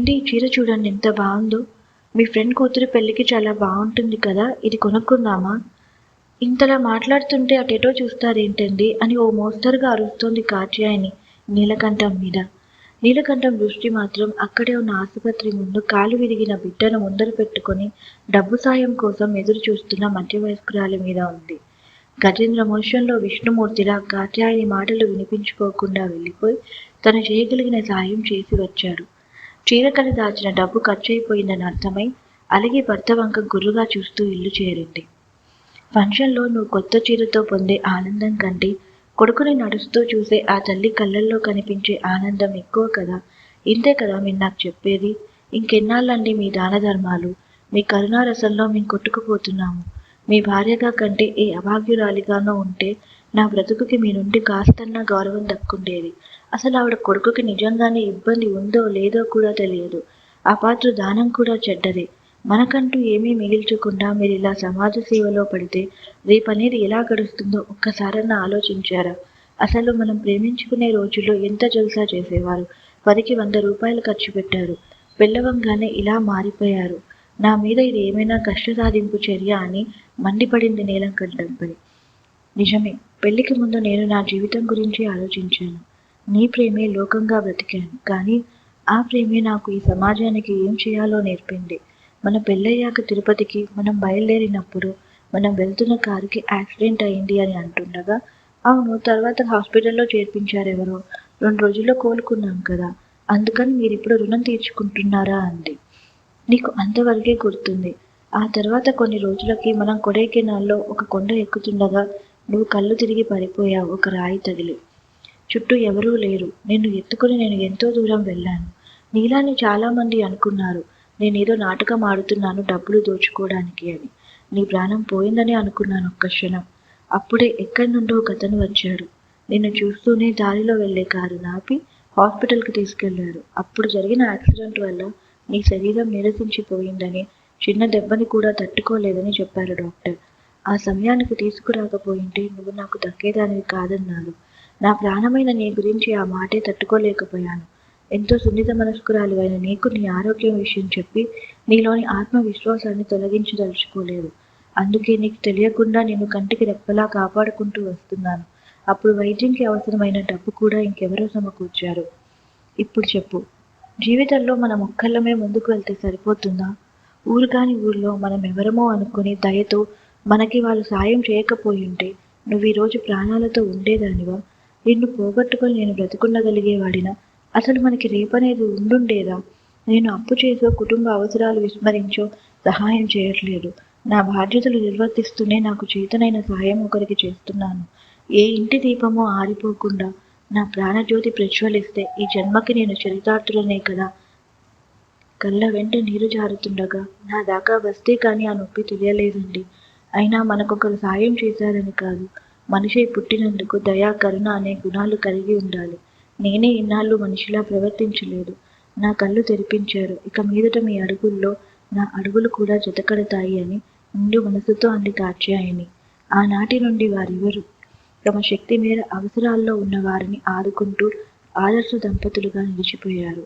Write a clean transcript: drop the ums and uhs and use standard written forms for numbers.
ఏమండి, ఈ చీర చూడండి ఎంత బాగుందో. మీ ఫ్రెండ్ కూతురు పెళ్ళికి చాలా బాగుంటుంది కదా, ఇది కొనుక్కుందామా? ఇంతలా మాట్లాడుతుంటే అటెటో చూస్తారేంటండి అని ఓ మోస్తరుగా అరుస్తోంది కాత్యాయని నీలకంఠం మీద. నీలకంఠం దృష్టి మాత్రం అక్కడే ఉన్న ఆసుపత్రి ముందు కాలు విరిగిన బిడ్డను ముందర పెట్టుకొని డబ్బు సాయం కోసం ఎదురు చూస్తున్న మధ్యవయస్కురాలి మీద ఉంది. గజేంద్ర మోషంలో విష్ణుమూర్తిలా కాత్యాయని మాటలు వినిపించుకోకుండా వెళ్ళిపోయి తను చేయగలిగిన సాయం చేసి వచ్చాడు. చీరకని దాచిన డబ్బు ఖర్చయిపోయిందని అర్థమై అలిగి భర్త వంక గుర్రుగా చూస్తూ ఇల్లు చేరింది. ఫంక్షన్లో నువ్వు కొత్త చీరతో పొందే ఆనందం కంటే కొడుకుని నడుస్తూ చూసే ఆ తల్లి కళ్ళల్లో కనిపించే ఆనందం ఎక్కువ కదా. ఇంతే కదా మీరు నాకు చెప్పేది. ఇంకెన్నాళ్ళండి మీ దాన ధర్మాలు? మీ కరుణారసంలో మేము కొట్టుకుపోతున్నాము. మీ భార్యగా కంటే ఏ అభాగ్యురాలిగానో ఉంటే నా బ్రతుకుకి మీ నుండి కాస్తన్నా గౌరవం దక్కుండేది. అసలు ఆవిడ కొడుకుకి నిజంగానే ఇబ్బంది ఉందో లేదో కూడా తెలియదు. ఆ పాత్ర దానం కూడా చెడ్డదే. మనకంటూ ఏమీ మిగిల్చకుండా మీరు ఇలా సమాజ సేవలో పడితే రేపనేది ఎలా గడుస్తుందో ఒక్కసారన్నా ఆలోచించారా? అసలు మనం ప్రేమించుకునే రోజుల్లో ఎంత జల్సా చేసేవారు. 10కి 100 రూపాయలు ఖర్చు పెట్టారు. పెళ్ళవంగానే ఇలా మారిపోయారు. నా మీద ఇది ఏమైనా కష్ట సాధింపు చర్య అని మండిపడింది నీలకంఠంపై. నిజమే, పెళ్లికి ముందు నేను నా జీవితం గురించి ఆలోచించాను. నీ ప్రేమే లోకంగా బ్రతికాను. కానీ ఆ ప్రేమే నాకు ఈ సమాజానికి ఏం చేయాలో నేర్పింది. మన పెళ్ళయ్యాక తిరుపతికి మనం బయలుదేరినప్పుడు మనం వెళ్తున్న కారుకి యాక్సిడెంట్ అయింది అని అంటుండగా, అవును, తర్వాత హాస్పిటల్లో చేర్పించారెవరో. 2 రోజుల్లో కోలుకున్నాం కదా, అందుకని మీరిప్పుడు రుణం తీర్చుకుంటున్నారా అంది. నీకు అంతవరకే గుర్తుంది. ఆ తర్వాత కొన్ని రోజులకి మనం కొడైకెనాల్లో ఒక కొండ ఎక్కుతుండగా నువ్వు కళ్ళు తిరిగి పడిపోయావు ఒక రాయి తగిలి. చుట్టూ ఎవరూ లేరు. నిన్ను ఎత్తుకుని నేను ఎంతో దూరం వెళ్ళాను. నీలాని చాలామంది అనుకున్నారు నేనేదో నాటకం ఆడుతున్నాను డబ్బులు దోచుకోవడానికి అని. నీ ప్రాణం పోయిందని అనుకున్నాను ఒక్క క్షణం. అప్పుడే ఎక్కడి నుండో ఒకతను వచ్చాడు. నిన్ను చూస్తూనే దారిలో వెళ్ళే కారు నాపి హాస్పిటల్కి తీసుకెళ్లాడు. అప్పుడు జరిగిన యాక్సిడెంట్ వల్ల నీ శరీరం నీరసించిపోయిందని, చిన్న దెబ్బని కూడా తట్టుకోలేదని చెప్పారు డాక్టర్. ఆ సమయానికి తీసుకురాకపోయింటే నువ్వు నాకు దక్కేదానివి కాదన్నారు. నా ప్రాణమైన నీ గురించి ఆ మాటే తట్టుకోలేకపోయాను. ఎంతో సున్నిత మనస్కురాలివైన నీకు నీ ఆరోగ్యం విషయం చెప్పి నీలోని ఆత్మవిశ్వాసాన్ని తొలగించదలుచుకోలేదు. అందుకే నీకు తెలియకుండా నేను కంటికి రెప్పలా కాపాడుకుంటూ వస్తున్నాను. అప్పుడు వైద్యంకి అవసరమైన డబ్బు కూడా ఇంకెవరో సమకూర్చారు. ఇప్పుడు చెప్పు, జీవితంలో మనం ఒక్కళ్ళమే ముందుకు వెళ్తే సరిపోతుందా? ఊరుగాని ఊర్లో మనం ఎవరమో అనుకుని దయతో మనకి వాళ్ళు సాయం చేయకపోయింటే నువ్వు ఈరోజు ప్రాణాలతో ఉండేదానివా? నిన్ను పోగొట్టుకొని నేను బ్రతికుండగలిగేవాడినా? అసలు మనకి రేపనేది ఉండుండేదా? నేను అప్పు చేసో కుటుంబ అవసరాలు విస్మరించో సహాయం చేయట్లేదు. నా బాధ్యతలు నిర్వర్తిస్తూనే నాకు చేతనైన సహాయం ఒకరికి చేస్తున్నాను. ఏ ఇంటి దీపమో ఆరిపోకుండా నా ప్రాణజ్యోతి ప్రజ్వలిస్తే ఈ జన్మకి నేను చరితార్థులనే కదా. కళ్ళ వెంట నీరు జారుతుండగా నా దాకా వస్తే కానీ ఆ నొప్పి తెలియలేదండి. అయినా మనకొకరు సాయం చేశారని కాదు, మనిషి పుట్టినందుకు దయా కరుణ అనే గుణాలు కలిగి ఉండాలి. నేనే ఇన్నాళ్ళు మనిషిలా ప్రవర్తించలేదు. నా కళ్ళు తెరిపించారు. ఇక మీదట మీ అడుగుల్లో నా అడుగులు కూడా జతకడతాయి అని నిండు మనసుతో అంది కాత్యాయని. ఆనాటి నుండి వారిరువురు తమ శక్తి మేర అవసరాల్లో ఉన్న వారిని ఆదుకుంటూ ఆదర్శ దంపతులుగా నిలిచిపోయారు.